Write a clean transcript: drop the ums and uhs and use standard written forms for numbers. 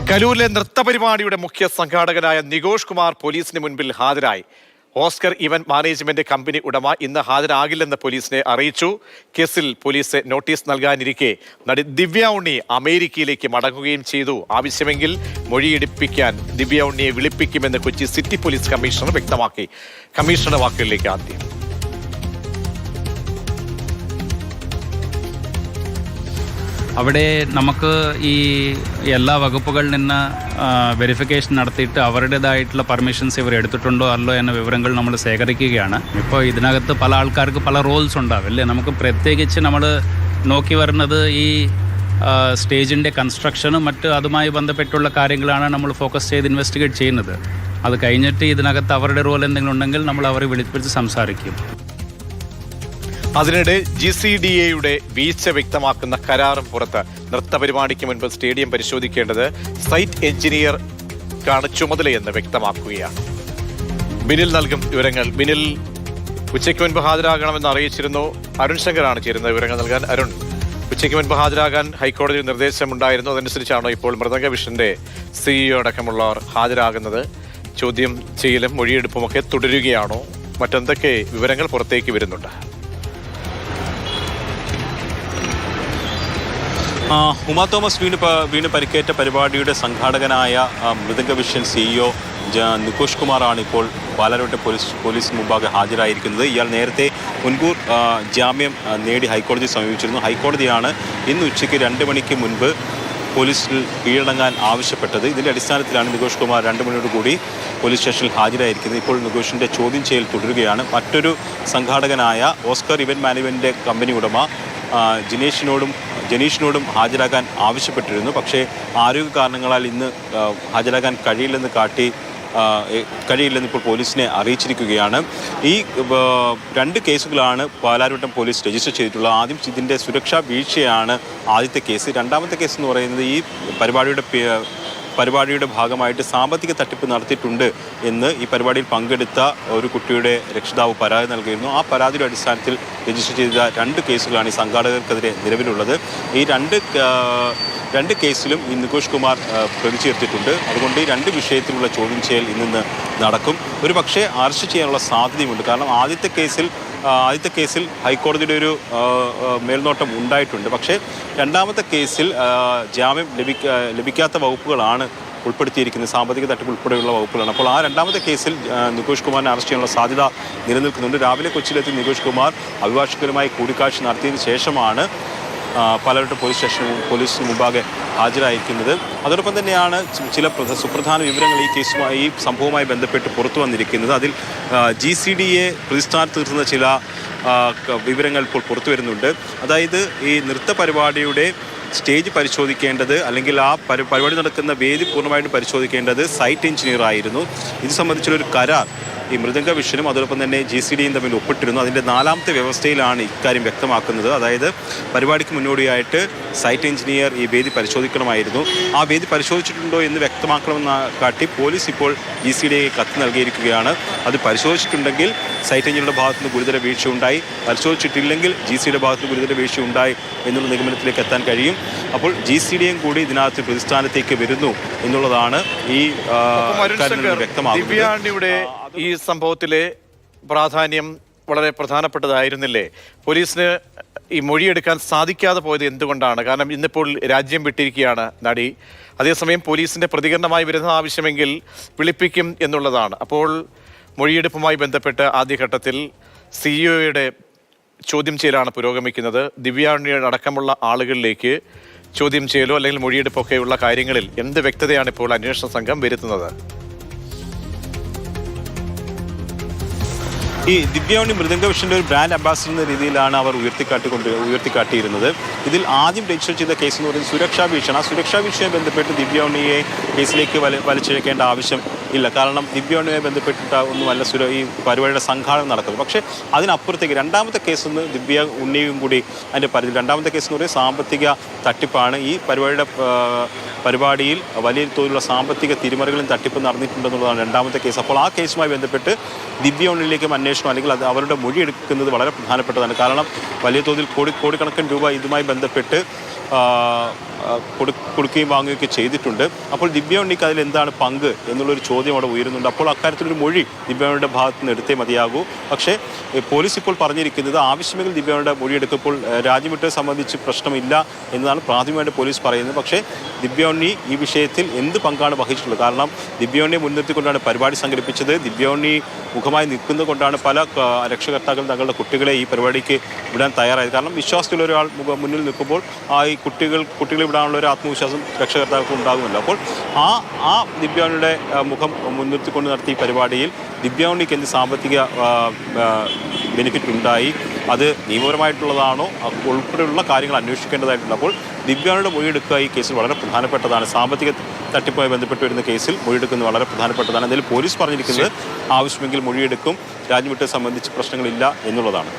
കലൂരിലെ നൃത്തപരിപാടിയുടെ മുഖ്യ സംഘാടകനായ നികോഷ് കുമാർ പോലീസിന് മുൻപിൽ ഹാജരായി. ഓസ്കർ ഇവന്റ് മാനേജ്മെന്റ് കമ്പനി ഉടമ ഇന്ന് ഹാജരാകില്ലെന്ന് പോലീസിനെ അറിയിച്ചു. കേസിൽ പോലീസ് നോട്ടീസ് നൽകാനിരിക്കെ നടി ദിവ്യ ഉണ്ണി അമേരിക്കയിലേക്ക് മടങ്ങുകയും ചെയ്തു. ആവശ്യമെങ്കിൽ മൊഴിയെടുപ്പിക്കാൻ ദിവ്യ ഉണ്ണിയെ വിളിപ്പിക്കുമെന്ന് കൊച്ചി സിറ്റി പോലീസ് കമ്മീഷണർ വ്യക്തമാക്കി. കമ്മീഷണറുടെ വാക്കുകളിലേക്ക് ആദ്യം. അവിടെ നമുക്ക് ഈ എല്ലാ വകുപ്പുകളിൽ നിന്ന് വെരിഫിക്കേഷൻ നടത്തിയിട്ട് അവരുടേതായിട്ടുള്ള പെർമിഷൻസ് ഇവർ എടുത്തിട്ടുണ്ടോ അല്ലോ എന്ന വിവരങ്ങൾ നമ്മൾ ശേഖരിക്കുകയാണ്. ഇപ്പോൾ ഇതിനകത്ത് പല ആൾക്കാർക്ക് പല റോൾസ് ഉണ്ടാവും അല്ലേ. നമുക്ക് പ്രത്യേകിച്ച് നമ്മൾ നോക്കി വരുന്നത് ഈ സ്റ്റേജിൻ്റെ കൺസ്ട്രക്ഷനും മറ്റ് അതുമായി ബന്ധപ്പെട്ടുള്ള കാര്യങ്ങളാണ് നമ്മൾ ഫോക്കസ് ചെയ്ത് ഇൻവെസ്റ്റിഗേറ്റ് ചെയ്യുന്നത്. അത് കഴിഞ്ഞിട്ട് ഇതിനകത്ത് അവരുടെ റോൾ എന്തെങ്കിലും ഉണ്ടെങ്കിൽ നമ്മൾ അവരെ വിളിപ്പിച്ച് സംസാരിക്കും. അതിനിടെ GCDAയുടെ വീഴ്ച വ്യക്തമാക്കുന്ന കരാറും പുറത്ത്. നൃത്തപരിപാടിക്ക് മുൻപ് സ്റ്റേഡിയം പരിശോധിക്കേണ്ടത് സൈറ്റ് എഞ്ചിനീയർക്കാണ് ചുമതലയെന്ന് വ്യക്തമാക്കുകയാണ്. ബിനിൽ നൽകും വിവരങ്ങൾ. ബിനിൽ, ഉച്ചയ്ക്ക് മുൻപ് ഹാജരാകണമെന്ന് അറിയിച്ചിരുന്നു. അരുൺ ശങ്കറാണ് ചേരുന്നത് വിവരങ്ങൾ നൽകാൻ. അരുൺ, ഉച്ചയ്ക്ക് മുൻപ് ഹാജരാകാൻ ഹൈക്കോടതി നിർദ്ദേശമുണ്ടായിരുന്നു. അതനുസരിച്ചാണോ ഇപ്പോൾ മൃദംഗ വിഷന്റെ CEO അടക്കമുള്ളവർ ഹാജരാകുന്നത്? ചോദ്യം ചെയ്യലും മൊഴിയെടുപ്പുമൊക്കെ തുടരുകയാണോ? മറ്റെന്തൊക്കെ വിവരങ്ങൾ പുറത്തേക്ക് വരുന്നുണ്ട്? ഉമാ തോമസ് വീണ് പരിക്കേറ്റ പരിപാടിയുടെ സംഘാടകനായ മൃദംഗ വിഷൻ CEO നികോഷ് കുമാറാണ് ഇപ്പോൾ പാലാരോട്ടെ പോലീസ് മുമ്പാകെ ഹാജരായിരിക്കുന്നത്. ഇയാൾ നേരത്തെ മുൻകൂർ ജാമ്യം നേടി ഹൈക്കോടതിയെ സമീപിച്ചിരുന്നു. ഹൈക്കോടതിയാണ് ഇന്ന് ഉച്ചയ്ക്ക് 2 മണിക്ക് മുൻപ് പോലീസിൽ കീഴടങ്ങാൻ ആവശ്യപ്പെട്ടത്. ഇതിൻ്റെ അടിസ്ഥാനത്തിലാണ് നികോഷ് കുമാർ 2 മണിയോട് കൂടി പോലീസ് സ്റ്റേഷനിൽ ഹാജരായിരിക്കുന്നത്. ഇപ്പോൾ നികോഷിൻ്റെ ചോദ്യം ചെയ്യൽ തുടരുകയാണ്. മറ്റൊരു സംഘാടകനായ ഓസ്കർ ഇവന്റ് മാനേജ്മെന്റ് കമ്പനി ഉടമ ജനീഷിനോടും ഹാജരാകാൻ ആവശ്യപ്പെട്ടിരുന്നു. പക്ഷേ ആരോഗ്യ കാരണങ്ങളാൽ ഇന്ന് ഹാജരാകാൻ കഴിയില്ലെന്ന് ഇപ്പോൾ പോലീസിനെ അറിയിച്ചിരിക്കുകയാണ്. ഈ 2 കേസുകളാണ് പാലാരിവട്ടം പോലീസ് രജിസ്റ്റർ ചെയ്തിട്ടുള്ളത്. ആദ്യം ഇതിൻ്റെ സുരക്ഷാ വീഴ്ചയാണ് ആദ്യത്തെ കേസ്. രണ്ടാമത്തെ കേസ് എന്ന് പറയുന്നത് ഈ പരിപാടിയുടെ ഭാഗമായിട്ട് സാമ്പത്തിക തട്ടിപ്പ് നടത്തിയിട്ടുണ്ട് എന്ന് ഈ പരിപാടിയിൽ പങ്കെടുത്ത ഒരു കുട്ടിയുടെ രക്ഷിതാവ് പരാതി നൽകിയിരുന്നു. ആ പരാതിയുടെ അടിസ്ഥാനത്തിൽ രജിസ്റ്റർ ചെയ്ത 2 കേസുകളാണ് ഈ സംഘാടകർക്കെതിരെ നിലവിലുള്ളത്. ഈ രണ്ട് കേസിലും ഈ നികോഷ് കുമാർ പ്രതി ചേർത്തിട്ടുണ്ട്. അതുകൊണ്ട് ഈ 2 വിഷയത്തിലുള്ള ചോദ്യം ചെയ്യൽ ഇന്ന് നടക്കും. ഒരു പക്ഷേ അറസ്റ്റ് ചെയ്യാനുള്ള സാധ്യതയുമുണ്ട്. കാരണം ആദ്യത്തെ കേസിൽ ഹൈക്കോടതിയുടെ ഒരു മേൽനോട്ടം ഉണ്ടായിട്ടുണ്ട്. പക്ഷേ രണ്ടാമത്തെ കേസിൽ ജാമ്യം ലഭിക്കാത്ത വകുപ്പുകളാണ് ഉൾപ്പെടുത്തിയിരിക്കുന്നത്. സാമ്പത്തിക തട്ടിപ്പ് ഉൾപ്പെടെയുള്ള വകുപ്പുകളാണ്. അപ്പോൾ ആ രണ്ടാമത്തെ കേസിൽ നികോഷ് കുമാറിനെ അറസ്റ്റ് ചെയ്യാനുള്ള സാധ്യത നിലനിൽക്കുന്നുണ്ട്. രാവിലെ കൊച്ചിയിലെത്തി നികോഷ് കുമാർ അഭിഭാഷകരുമായി കൂടിക്കാഴ്ച നടത്തിയതിന് ശേഷമാണ് പാലാരിവട്ടം പോലീസിന് മുമ്പാകെ ഹാജരായിരിക്കുന്നത്. അതോടൊപ്പം തന്നെയാണ് ചില സുപ്രധാന വിവരങ്ങൾ ഈ സംഭവവുമായി ബന്ധപ്പെട്ട് പുറത്തു വന്നിരിക്കുന്നത്. അതിൽ GCDA പ്രതിസ്ഥാനത്ത് നിർത്തുന്ന ചില വിവരങ്ങൾ ഇപ്പോൾ പുറത്തു വരുന്നുണ്ട്. അതായത് ഈ നൃത്ത പരിപാടിയുടെ സ്റ്റേജ് പരിശോധിക്കേണ്ടത് അല്ലെങ്കിൽ ആ പരിപാടി നടക്കുന്ന വേദി പൂർണ്ണമായിട്ടും പരിശോധിക്കേണ്ടത് സൈറ്റ് എഞ്ചിനീയർ ആയിരുന്നു. ഇത് സംബന്ധിച്ചുള്ളൊരു കരാർ ഈ മൃദംഗ വിഷനും അതോടൊപ്പം തന്നെ GCDAയും തമ്മിൽ ഒപ്പിട്ടിരുന്നു. അതിൻ്റെ 4ാമത്തെ വ്യവസ്ഥയിലാണ് ഇക്കാര്യം വ്യക്തമാക്കുന്നത്. അതായത് പരിപാടിക്ക് മുന്നോടിയായിട്ട് സൈറ്റ് എഞ്ചിനീയർ ഈ വേദി പരിശോധിക്കണമായിരുന്നു. ആ വേദി പരിശോധിച്ചിട്ടുണ്ടോ എന്ന് വ്യക്തമാക്കണമെന്ന് കാട്ടി പോലീസ് ഇപ്പോൾ GCDAയ്ക്ക് കത്ത് നൽകിയിരിക്കുകയാണ്. അത് പരിശോധിച്ചിട്ടുണ്ടെങ്കിൽ സൈറ്റ് എഞ്ചിനീയറുടെ ഭാഗത്തുനിന്ന് ഗുരുതര വീഴ്ച ഉണ്ടായി, പരിശോധിച്ചിട്ടില്ലെങ്കിൽ GCDAയുടെ ഭാഗത്തുനിന്ന് ഗുരുതര വീഴ്ച ഉണ്ടായി എന്നുള്ള നിഗമനത്തിലേക്ക് എത്താൻ കഴിയും. അപ്പോൾ GCDAയും കൂടി ഇതിനകത്ത് പ്രതിസ്ഥാനത്തേക്ക് വരുന്നു എന്നുള്ളതാണ് ഈ വ്യക്തമാകുന്നത്. ഈ സംഭവത്തിലെ പ്രാധാന്യം വളരെ പ്രധാനപ്പെട്ടതായിരുന്നില്ലേ? പോലീസിന് ഈ മൊഴിയെടുക്കാൻ സാധിക്കാതെ പോയത് എന്തുകൊണ്ടാണ്? കാരണം ഇന്നിപ്പോൾ രാജ്യം വിട്ടിരിക്കുകയാണ് നടി. അതേസമയം പോലീസിന്റെ പ്രതികരണമായി വരുന്ന ആവശ്യമെങ്കിൽ വിളിപ്പിക്കും എന്നുള്ളതാണ്. അപ്പോൾ മൊഴിയെടുപ്പുമായി ബന്ധപ്പെട്ട് ആദ്യഘട്ടത്തിൽ CEOയുടെ ചോദ്യം ചെയ്യലാണ് പുരോഗമിക്കുന്നത്. ദിവ്യാണ്ണിയുടെ അടക്കമുള്ള ആളുകളിലേക്ക് ചോദ്യം ചെയ്യലോ അല്ലെങ്കിൽ മൊഴിയെടുപ്പൊക്കെയുള്ള കാര്യങ്ങളിൽ എന്ത് വ്യക്തതയാണ് ഇപ്പോൾ അന്വേഷണ സംഘം വരുത്തുന്നത്? ഈ ദിവ്യ ഉണ്ണി മൃദംഗ വിഷന്റെ ഒരു ബ്രാൻഡ് അംബാസിഡർ എന്ന രീതിയിലാണ് അവർ ഉയർത്തിക്കാട്ടിയിരുന്നത്. ഇതിൽ ആദ്യം രജിസ്റ്റർ ചെയ്ത കേസ് എന്ന് പറയുന്നത് സുരക്ഷാ വീഴ്ചയാണ്. ആ സുരക്ഷാ വീഴ്ചയുമായി ബന്ധപ്പെട്ട് ദിവ്യ ഉണ്ണിയെ കേസിലേക്ക് വലിച്ചിഴക്കേണ്ട ആവശ്യം ഇല്ല. കാരണം ദിവ്യ ഉണ്ണിയുമായി ബന്ധപ്പെട്ടിട്ട ഒന്നുമല്ല ഈ പരിപാടിയുടെ സംഘാടനം നടക്കുന്നത്. പക്ഷേ അതിനപ്പുറത്തേക്ക് 2ാമത്തെ കേസ് എന്ന് ദിവ്യ ഉണ്ണിയും കൂടി അതിൻ്റെ പരിധി. 2ാമത്തെ കേസ് എന്ന് പറയുന്നത് സാമ്പത്തിക തട്ടിപ്പാണ്. ഈ പരിപാടിയിൽ വലിയ തോതിലുള്ള സാമ്പത്തിക തിരിമറികളും തട്ടിപ്പ് നടന്നിട്ടുണ്ടെന്നുള്ളതാണ് 2ാമത്തെ കേസ്. അപ്പോൾ ആ കേസുമായി ബന്ധപ്പെട്ട് ദിവ്യ ഉണ്ണിയിലേക്കും അന്വേഷണം അല്ലെങ്കിൽ അത് അവരുടെ മൊഴി എടുക്കുന്നത് വളരെ പ്രധാനപ്പെട്ടതാണ്. കാരണം വലിയ തോതിൽ കോടിക്കണക്കിന് രൂപ ഇതുമായി ബന്ധപ്പെട്ട് കൊടുക്കുകയും വാങ്ങുകയൊക്കെ ചെയ്തിട്ടുണ്ട്. അപ്പോൾ ദിവ്യ ഉണ്ണിക്ക് അതിൽ എന്താണ് പങ്ക് എന്നുള്ളൊരു ചോദ്യം അവിടെ ഉയരുന്നുണ്ട്. അപ്പോൾ അക്കാര്യത്തിലൊരു മൊഴി ദിവ്യയുടെ ഭാഗത്ത് നിന്ന് എടുത്തേ മതിയാകൂ. പക്ഷേ പോലീസ് ഇപ്പോൾ പറഞ്ഞിരിക്കുന്നത് ആവശ്യമെങ്കിൽ ദിവ്യയുടെ മൊഴിയെടുക്കുമ്പോൾ രാജ്യം വിട്ടത് സംബന്ധിച്ച് പ്രശ്നമില്ല എന്നതാണ് പ്രാഥമികമായിട്ട് പോലീസ് പറയുന്നത്. പക്ഷേ ദിവ്യ ഉണ്ണി ഈ വിഷയത്തിൽ എന്ത് പങ്കാണ് വഹിച്ചിട്ടുള്ളത്? കാരണം ദിവ്യ ഉണ്ണിയെ മുൻനിർത്തിക്കൊണ്ടാണ് പരിപാടി സംഘടിപ്പിച്ചത്. ദിവ്യ ഉണ്ണി മുഖമായി നിൽക്കുന്നത് കൊണ്ടാണ് പല രക്ഷകർത്താക്കൾ തങ്ങളുടെ കുട്ടികളെ ഈ പരിപാടിക്ക് വിടാൻ തയ്യാറായത്. കാരണം വിശ്വാസത്തിലുള്ള ഒരാൾ മുന്നിൽ നിൽക്കുമ്പോൾ ഈ കുട്ടികളെ വിടാനുള്ള ഒരു ആത്മവിശ്വാസം രക്ഷകർത്താക്കൾക്ക് ഉണ്ടാകുമല്ലോ. അപ്പോൾ ആ ദിവ്യാണിയുടെ മുഖം മുൻനിർത്തിക്കൊണ്ട് നടത്തിയ പരിപാടിയിൽ ദിവ്യാണിക്ക് എന്ത് സാമ്പത്തിക ബെനിഫിറ്റ് ഉണ്ടായി, അത് നിയമപരമായിട്ടുള്ളതാണോ ഉൾപ്പെടെയുള്ള കാര്യങ്ങൾ അന്വേഷിക്കേണ്ടതായിട്ടുണ്ട്. അപ്പോൾ ദിവ്യാണിയുടെ മൊഴിയെടുക്കുക ഈ കേസിൽ വളരെ പ്രധാനപ്പെട്ടതാണ്. സാമ്പത്തിക തട്ടിപ്പുമായി ബന്ധപ്പെട്ട് വരുന്ന കേസിൽ മൊഴിയെടുക്കുന്നത് വളരെ പ്രധാനപ്പെട്ടതാണ്. എന്തായാലും പോലീസ് പറഞ്ഞിരിക്കുന്നത് ആവശ്യമെങ്കിൽ മൊഴിയെടുക്കും, രാജ്യം വിട്ടത് സംബന്ധിച്ച് പ്രശ്നങ്ങളില്ല എന്നുള്ളതാണ്.